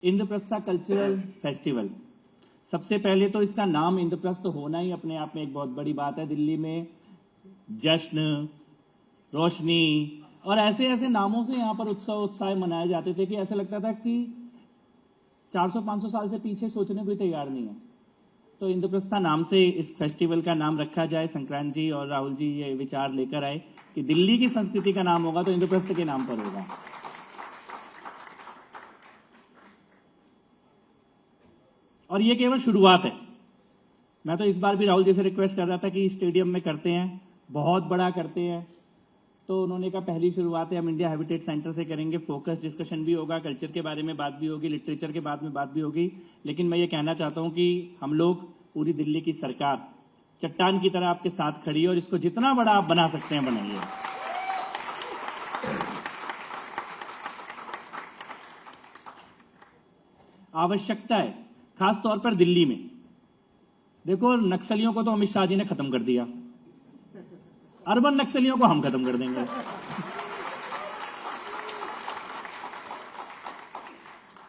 Indraprastha cultural festival. सबसे पहले तो इसका नाम इंद्रप्रस्थ होना ही अपने आप में एक बहुत बड़ी बात है। दिल्ली में जश्न, रोशनी और ऐसे ऐसे नामों से यहाँ पर उत्सव उत्साह मनाए जाते थे कि ऐसा लगता था कि 400-500 साल से पीछे सोचने को ही तैयार नहीं है। तो इंद्रप्रस्थ नाम से इस फेस्टिवल का नाम रखा जाए। संक्रांत जी और राहुल जी ये विचार लेकर आए कि दिल्ली की संस्कृति का नाम होगा तो इंद्रप्रस्थ के नाम पर होगा। और ये केवल शुरुआत है। मैं तो इस बार भी राहुल जी से रिक्वेस्ट कर रहा था कि स्टेडियम में करते हैं, बहुत बड़ा करते हैं। तो उन्होंने कहा पहली शुरुआत है, हम इंडिया हैबिटेट सेंटर से करेंगे। फोकस डिस्कशन भी होगा, कल्चर के बारे में बात भी होगी, लिटरेचर के बारे में बात भी होगी। लेकिन मैं ये कहना चाहता हूं कि हम लोग, पूरी दिल्ली की सरकार चट्टान की तरह आपके साथ खड़ी है और इसको जितना बड़ा आप बना सकते हैं बनाइए। आवश्यकता है, खास तौर पर दिल्ली में। देखो, नक्सलियों को तो अमित शाह जी ने खत्म कर दिया, अर्बन नक्सलियों को हम खत्म कर देंगे।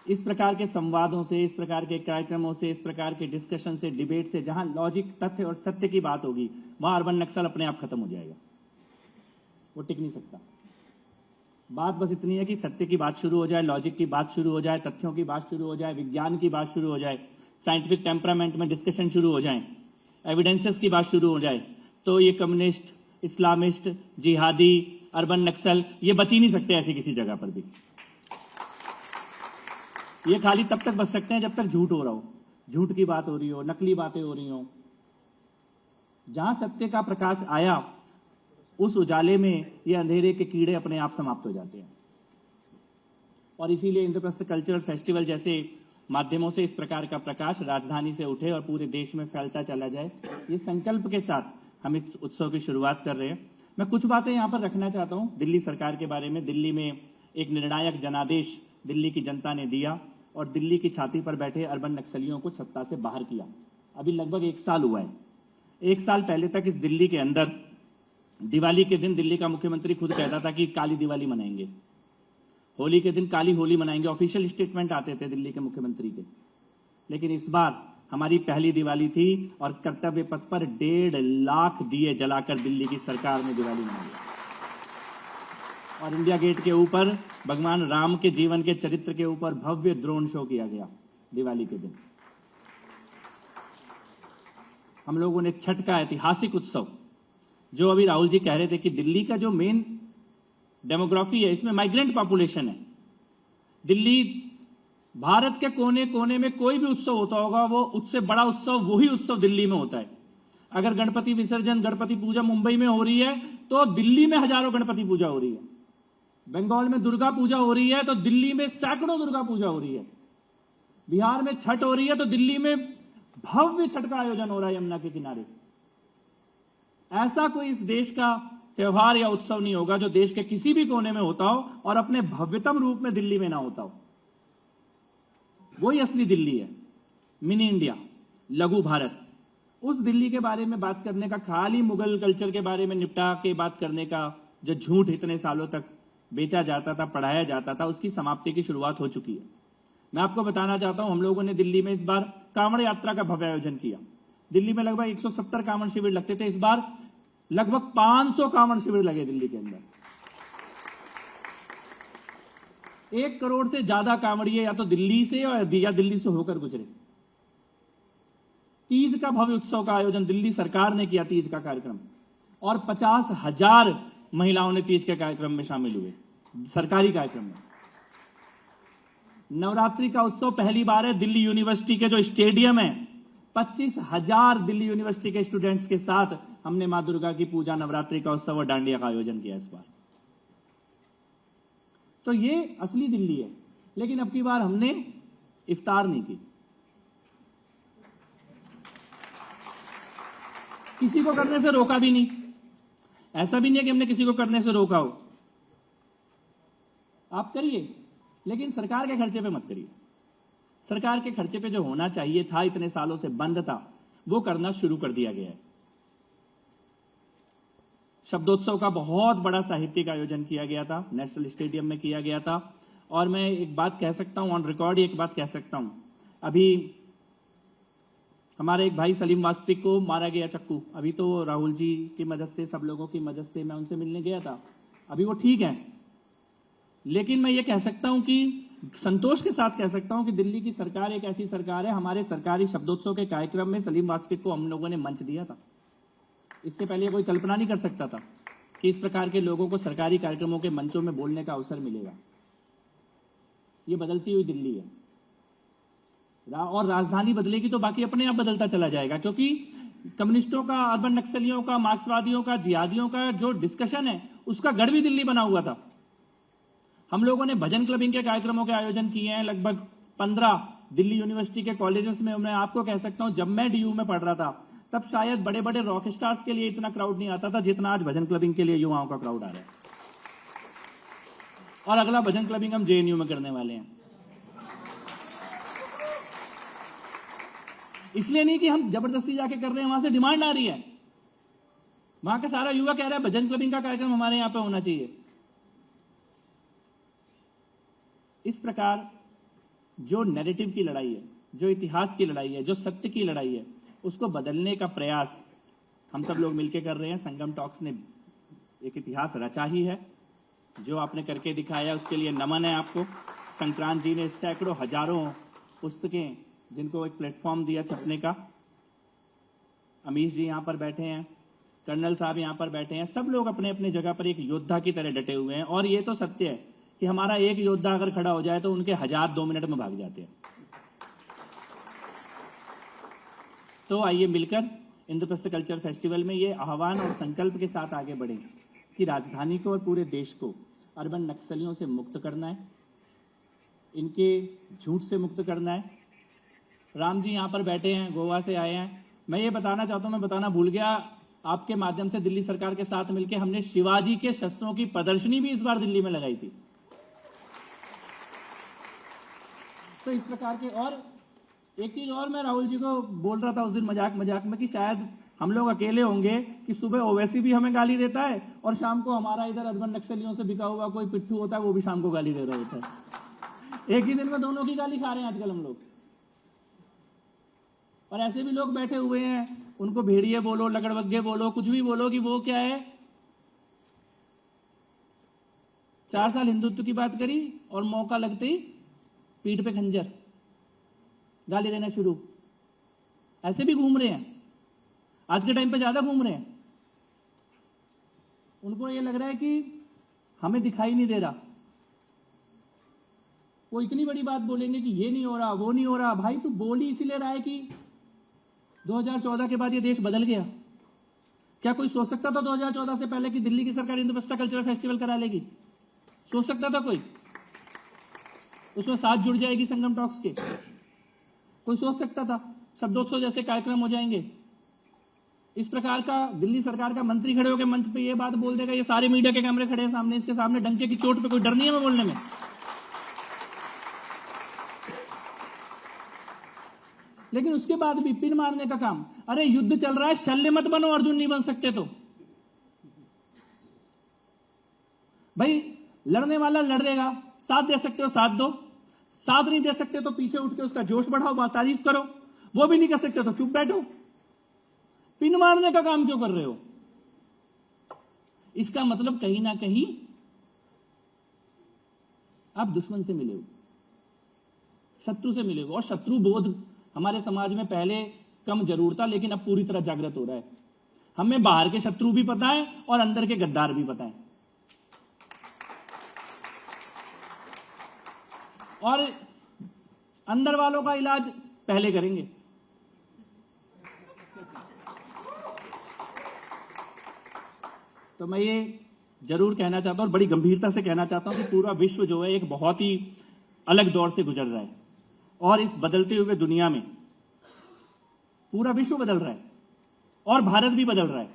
इस प्रकार के संवादों से, इस प्रकार के कार्यक्रमों से, इस प्रकार के डिस्कशन से, डिबेट से, जहां लॉजिक, तथ्य और सत्य की बात होगी, वहां अर्बन नक्सल अपने आप खत्म हो जाएगा। वो टिक नहीं सकता। बात बस इतनी है कि सत्य की बात शुरू हो जाए, लॉजिक की बात शुरू हो जाए, तथ्यों की बात शुरू हो जाए, विज्ञान की बात शुरू हो जाए, साइंटिफिक टेम्परामेंट में डिस्कशन शुरू हो जाए, एविडेंसेस की बात शुरू हो जाए, तो ये कम्युनिस्ट, इस्लामिस्ट, जिहादी, अर्बन नक्सल ये बच ही नहीं सकते ऐसी किसी जगह पर भी। ये खाली तब तक बच सकते हैं जब तक झूठ हो रहा हो, झूठ की बात हो रही हो, नकली बातें हो रही हो। जहां सत्य का प्रकाश आया, उस उजाले में ये अंधेरे के कीड़े अपने आप समाप्त हो जाते हैं। और इसीलिए इंद्रप्रस्थ कल्चरल फेस्टिवल जैसे माध्यमों से इस प्रकार का प्रकाश राजधानी से उठे और पूरे देश में फैलता चला जाए, ये संकल्प के साथ हम इस उत्सव की शुरुआत कर रहे हैं। मैं कुछ बातें यहां पर रखना चाहता हूं दिल्ली सरकार के बारे में। दिल्ली में एक निर्णायक जनादेश दिल्ली की जनता ने दिया और दिल्ली की छाती पर बैठे अर्बन नक्सलियों को सत्ता से बाहर किया। अभी लगभग 1 साल हुआ है। 1 साल पहले तक इस दिल्ली के अंदर दिवाली के दिन दिल्ली का मुख्यमंत्री खुद कहता था कि काली दिवाली मनाएंगे, होली के दिन काली होली मनाएंगे। ऑफिशियल स्टेटमेंट आते थे दिल्ली के मुख्यमंत्री के। लेकिन इस बार हमारी पहली दिवाली थी और कर्तव्य पथ पर 1.5 लाख दिए जलाकर दिल्ली की सरकार ने दिवाली मनाई। और इंडिया गेट के ऊपर भगवान राम के जीवन के चरित्र के ऊपर भव्य ड्रोन शो किया गया दिवाली के दिन। हम लोगों ने छठ का ऐतिहासिक उत्सव, जो अभी राहुल जी कह रहे थे कि दिल्ली का जो मेन डेमोग्राफी है, इसमें माइग्रेंट पॉपुलेशन है। दिल्ली, भारत के कोने कोने में कोई भी उत्सव होता होगा, वो उससे बड़ा उत्सव वही उत्सव दिल्ली में होता है। अगर गणपति विसर्जन, गणपति पूजा मुंबई में हो रही है तो दिल्ली में हजारों गणपति पूजा हो रही है। बंगाल में दुर्गा पूजा हो रही है तो दिल्ली में सैकड़ों दुर्गा पूजा हो रही है। बिहार में छठ हो रही है तो दिल्ली में भव्य छठ का आयोजन हो रहा है यमुना के किनारे। ऐसा कोई इस देश का त्योहार या उत्सव नहीं होगा जो देश के किसी भी कोने में होता हो और अपने भव्यतम रूप में दिल्ली में ना होता हो। वही असली दिल्ली है, मिनी इंडिया, लघु भारत। उस दिल्ली के बारे में बात करने का, खाली मुगल कल्चर के बारे में निपटा के बात करने का, जो झूठ इतने सालों तक बेचा जाता था, पढ़ाया जाता था, उसकी समाप्ति की शुरुआत हो चुकी है। मैं आपको बताना चाहता हूं, हम लोगों ने दिल्ली में इस बार कांवड़ यात्रा का भव्य आयोजन किया। दिल्ली में लगभग 170 कांवड़ शिविर लगते थे, इस बार लगभग 500 कांवड़ शिविर लगे दिल्ली के अंदर। 1 करोड़ से ज्यादा कांवड़िए या तो दिल्ली से या दिल्ली से होकर गुजरे। तीज का भव्य उत्सव का आयोजन दिल्ली सरकार ने किया, तीज का कार्यक्रम, और 50,000 महिलाओं ने तीज के कार्यक्रम में शामिल हुए, सरकारी कार्यक्रम में। नवरात्रि का उत्सव पहली बार है। दिल्ली यूनिवर्सिटी के जो स्टेडियम है, 25,000 दिल्ली यूनिवर्सिटी के स्टूडेंट्स के साथ हमने मां दुर्गा की पूजा, नवरात्रि का उत्सव और डांडिया का आयोजन किया इस बार। तो ये असली दिल्ली है। लेकिन अब की बार हमने इफ्तार नहीं की, किसी को करने से रोका भी नहीं। ऐसा भी नहीं है कि हमने किसी को करने से रोका हो। आप करिए, लेकिन सरकार के खर्चे पे मत करिए। सरकार के खर्चे पे जो होना चाहिए था, इतने सालों से बंद था, वो करना शुरू कर दिया गया है। शब्दोत्सव का बहुत बड़ा साहित्यिक आयोजन किया गया था, नेशनल स्टेडियम में किया गया था। और मैं एक बात कह सकता हूं, ऑन रिकॉर्ड एक बात कह सकता हूं, अभी हमारे एक भाई सलीम वास्तविक को मारा गया चक्कू, अभी तो राहुल जी की मदद से, सब लोगों की मदद से मैं उनसे मिलने गया था, अभी वो ठीक है। लेकिन मैं ये कह सकता हूं कि संतोष के साथ कह सकता हूं कि दिल्ली की सरकार एक ऐसी सरकार है, हमारे सरकारी शब्दोत्सव के कार्यक्रम में सलीम वास्तविक को हम लोगों ने मंच दिया था। इससे पहले कोई कल्पना नहीं कर सकता था कि इस प्रकार के लोगों को सरकारी कार्यक्रमों के मंचों में बोलने का अवसर मिलेगा। ये बदलती हुई दिल्ली है, और राजधानी बदलेगी तो बाकी अपने आप बदलता चला जाएगा, क्योंकि कम्युनिस्टों का, अर्बन नक्सलियों का, मार्क्सवादियों का, जिहादियों का जो डिस्कशन है उसका गढ़ भी दिल्ली बना हुआ था। हम लोगों ने भजन क्लबिंग के कार्यक्रमों के आयोजन किए हैं लगभग 15 दिल्ली यूनिवर्सिटी के कॉलेजेस में। मैं आपको कह सकता हूं, जब मैं डीयू में पढ़ रहा था तब शायद बड़े बड़े रॉक स्टार्स के लिए इतना क्राउड नहीं आता था जितना आज भजन क्लबिंग के लिए युवाओं का क्राउड आ रहा है। और अगला भजन क्लबिंग हम जेएनयू में करने वाले हैं। इसलिए नहीं कि हम जबरदस्ती जाके कर रहे हैं, वहां से डिमांड आ रही है, वहां का सारा युवा कह रहा है भजन क्लबिंग का कार्यक्रम हमारे यहां पे होना चाहिए। इस प्रकार जो नैरेटिव की लड़ाई है, जो इतिहास की लड़ाई है, जो सत्य की लड़ाई है, उसको बदलने का प्रयास हम सब लोग मिलकर कर रहे हैं। संगम टॉक्स ने एक इतिहास रचा ही है, जो आपने करके दिखाया उसके लिए नमन है आपको। संक्रांत जी ने सैकड़ों हजारों पुस्तकें जिनको एक प्लेटफॉर्म दिया छपने का। अमीश जी यहाँ पर बैठे हैं, कर्नल साहब यहाँ पर बैठे हैं, सब लोग अपने अपने जगह पर एक योद्धा की तरह डटे हुए हैं। और ये तो सत्य है कि हमारा एक योद्धा अगर खड़ा हो जाए तो उनके 1000 2 मिनट में भाग जाते हैं। तो आइए मिलकर इंद्रप्रस्थ कल्चर फेस्टिवल में ये आह्वान और संकल्प के साथ आगे बढ़ें कि राजधानी को और पूरे देश को अर्बन नक्सलियों से मुक्त करना है, इनके झूठ से मुक्त करना है। राम जी यहाँ पर बैठे हैं, गोवा से आए हैं। मैं ये बताना चाहता हूँ, मैं बताना भूल गया, आपके माध्यम से दिल्ली सरकार के साथ मिलकर हमने शिवाजी के शस्त्रों की प्रदर्शनी भी इस बार दिल्ली में लगाई थी। तो इस प्रकार के, और एक चीज और मैं राहुल जी को बोल रहा था उस दिन मजाक मजाक में कि शायद हम लोग अकेले होंगे कि सुबह ओवैसी भी हमें गाली देता है और शाम को हमारा इधर अर्बन नक्सलियों से बिका हुआ कोई पिट्ठू होता है वो भी शाम को गाली दे रहा होता है। एक ही दिन में दोनों की गाली खा रहे हैं आजकल हम लोग। और ऐसे भी लोग बैठे हुए हैं, उनको भेड़िए बोलो, लगड़बग्गे बोलो, कुछ भी बोलो कि वो क्या है, 4 साल हिंदुत्व की बात करी और मौका लगते ही पीठ पे खंजर, गाली देना शुरू। ऐसे भी घूम रहे हैं, आज के टाइम पे ज्यादा घूम रहे हैं। उनको ये लग रहा है कि हमें दिखाई नहीं दे रहा। वो इतनी बड़ी बात बोलेंगे कि ये नहीं हो रहा, वो नहीं हो रहा। भाई तू बोल ही इसीलिए रहा है कि 2014 के बाद ये देश बदल गया। क्या कोई सोच सकता था 2014 से पहले कि दिल्ली की सरकार इंद्रप्रस्थ कल्चरल फेस्टिवल करा लेगी? सोच सकता था कोई? उसमें साथ जुड़ जाएगी संगम टॉक्स के? कोई सोच सकता था शब्दोत्सव जैसे कार्यक्रम हो जाएंगे? इस प्रकार का दिल्ली सरकार का मंत्री खड़े होकर मंच पे ये बात बोल देगा, ये सारे मीडिया के कैमरे खड़े हैं सामने, इसके सामने डंके की चोट पे कोई डर नहीं है मैं बोलने में। लेकिन उसके बाद भी पिन मारने का काम, अरे युद्ध चल रहा है, शल्य मत बनो, अर्जुन नहीं बन सकते तो। भाई लड़ने वाला लड़ेगा, साथ दे सकते हो साथ दो, साथ नहीं दे सकते तो पीछे उठ के उसका जोश बढ़ाओ, तारीफ करो। वो भी नहीं कर सकते तो चुप बैठो। पिन मारने का काम क्यों कर रहे हो? इसका मतलब कहीं ना कहीं आप दुश्मन से मिले हो, शत्रु से मिले हो। और शत्रु बोध हमारे समाज में पहले कम जरूर था, लेकिन अब पूरी तरह जागृत हो रहा है। हमें बाहर के शत्रु भी पता है और अंदर के गद्दार भी पता है। और अंदर वालों का इलाज पहले करेंगे। तो मैं ये जरूर कहना चाहता हूं और बड़ी गंभीरता से कहना चाहता हूं कि पूरा विश्व जो है एक बहुत ही अलग दौर से गुजर रहा है। और इस बदलते हुए दुनिया में पूरा विश्व बदल रहा है और भारत भी बदल रहा है।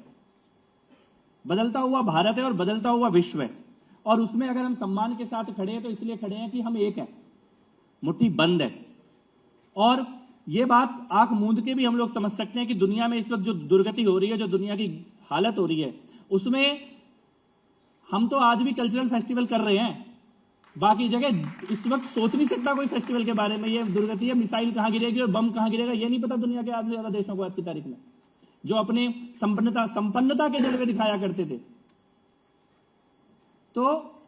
बदलता हुआ भारत है और बदलता हुआ विश्व है। और उसमें अगर हम सम्मान के साथ खड़े हैं तो इसलिए खड़े हैं कि हम एक हैं, मुट्ठी बंद है। और ये बात आंख मूंद के भी हम लोग समझ सकते हैं कि दुनिया में इस वक्त जो दुर्गति हो रही है, जो दुनिया की हालत हो रही है, उसमें हम तो आज भी कल्चरल फेस्टिवल कर रहे हैं। बाकी जगह इस वक्त सोच नहीं सकता कोई फेस्टिवल के बारे में। ये दुर्गति है, मिसाइल कहां गिरेगी और बम कहां गिरेगा ये नहीं पता दुनिया के आधे से ज्यादा देशों को आज की तारीख में, जो अपने संपन्नता के जलवे दिखाया करते थे। तो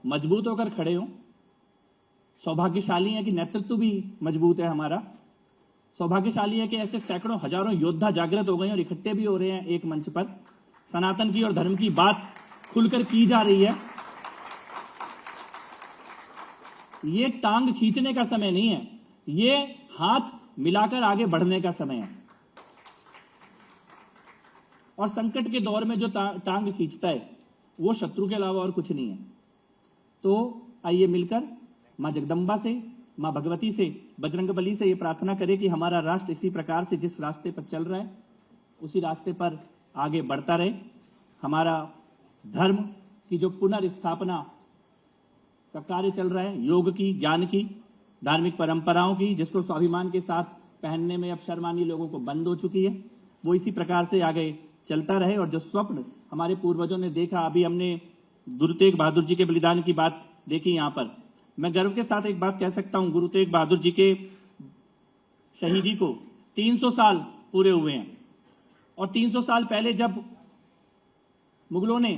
मजबूत होकर खड़े हो। सौभाग्यशाली है कि नेतृत्व भी मजबूत है हमारा। सौभाग्यशाली है कि ऐसे सैकड़ों हजारों योद्धा जागृत हो गए और इकट्ठे भी हो रहे हैं एक मंच पर। सनातन की और धर्म की बात खुलकर की जा रही है। ये टांग खींचने का समय नहीं है, ये हाथ मिलाकर आगे बढ़ने का समय है। और संकट के दौर में जो टांग खींचता है वो शत्रु के अलावा और कुछ नहीं है। तो आइए मिलकर मां जगदंबा से, मां भगवती से, बजरंगबली से ये प्रार्थना करें कि हमारा राष्ट्र इसी प्रकार से जिस रास्ते पर चल रहा है उसी रास्ते पर आगे बढ़ता रहे। हमारा धर्म की जो पुनर्स्थापना का कार्य चल रहा है, योग की, ज्ञान की, धार्मिक परंपराओं की, जिसको स्वाभिमान के साथ पहनने में अब शर्मानी लोगों को बंद हो चुकी है, वो इसी प्रकार से आगे चलता रहे। और जो स्वप्न हमारे पूर्वजों ने देखा, अभी हमने गुरु तेग बहादुर जी के बलिदान की बात देखी यहां पर। मैं गर्व के साथ एक बात कह सकता हूं, गुरु तेग बहादुर जी के शहीदी को 300 साल पूरे हुए हैं। और 300 साल पहले जब मुगलों ने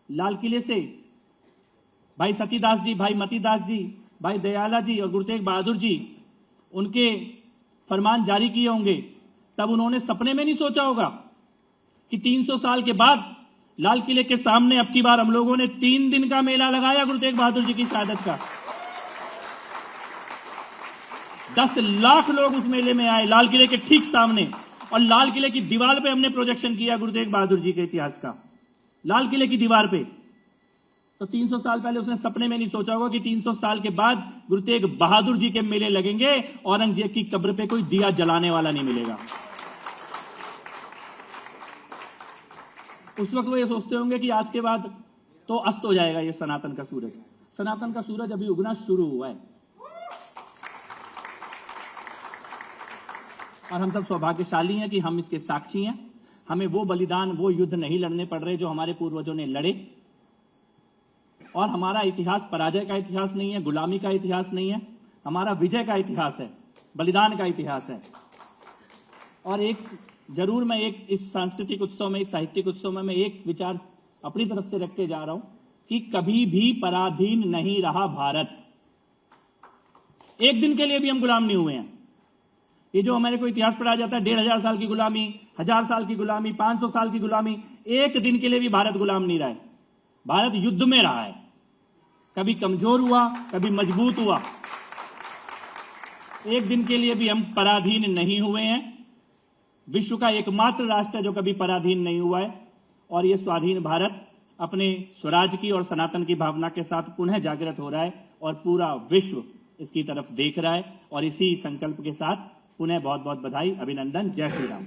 लाल किले से भाई सतीदास जी, भाई मतीदास जी, भाई दयाला जी और गुरु तेग बहादुर जी उनके फरमान जारी किए होंगे, तब उन्होंने सपने में नहीं सोचा होगा कि 300 साल के बाद लाल किले के सामने अब की बार हम लोगों ने 3 दिन का मेला लगाया गुरु तेग बहादुर जी की शहादत का। 10 लाख लोग उस मेले में आए लाल किले के ठीक सामने, और लाल किले की दीवार पे हमने प्रोजेक्शन किया गुरु तेग बहादुर जी के इतिहास का, लाल किले की दीवार पे। तो 300 साल पहले उसने सपने में नहीं सोचा होगा कि 300 साल के बाद गुरु तेग बहादुर जी के मेले लगेंगे, औरंगजेब की कब्र पे कोई दिया जलाने वाला नहीं मिलेगा। उस वक्त वो ये सोचते होंगे कि आज के बाद तो अस्त हो जाएगा ये सनातन का सूरज। सनातन का सूरज अभी उगना शुरू हुआ है। और हम सब सौभाग्यशाली हैं कि हम इसके साक्षी हैं। हमें वो बलिदान, वो युद्ध नहीं लड़ने पड़ रहे जो हमारे पूर्वजों ने लड़े। और हमारा इतिहास पराजय का इतिहास नहीं है, गुलामी का इतिहास नहीं है, हमारा विजय का इतिहास है, बलिदान का इतिहास है। और एक जरूर मैं एक इस सांस्कृतिक उत्सव में, इस साहित्यिक उत्सव में मैं एक विचार अपनी तरफ से रख के जा रहा हूं कि कभी भी पराधीन नहीं रहा भारत। एक दिन के लिए भी हम गुलाम नहीं हुए हैं। ये जो हमारे को इतिहास पढ़ाया जाता है 1500 साल की गुलामी, 1000 साल की गुलामी, 500 साल की गुलामी, एक दिन के लिए भी भारत गुलाम नहीं रहा है। भारत युद्ध में रहा है, कभी कमजोर हुआ, कभी मजबूत हुआ। एक दिन के लिए भी हम पराधीन नहीं हुए हैं। विश्व का एकमात्र राष्ट्र है जो कभी पराधीन नहीं हुआ है। और यह स्वाधीन भारत अपने स्वराज की और सनातन की भावना के साथ पुनः जागृत हो रहा है और पूरा विश्व इसकी तरफ देख रहा है। और इसी संकल्प के साथ पुनः बहुत बहुत बधाई, अभिनंदन। जय श्री राम।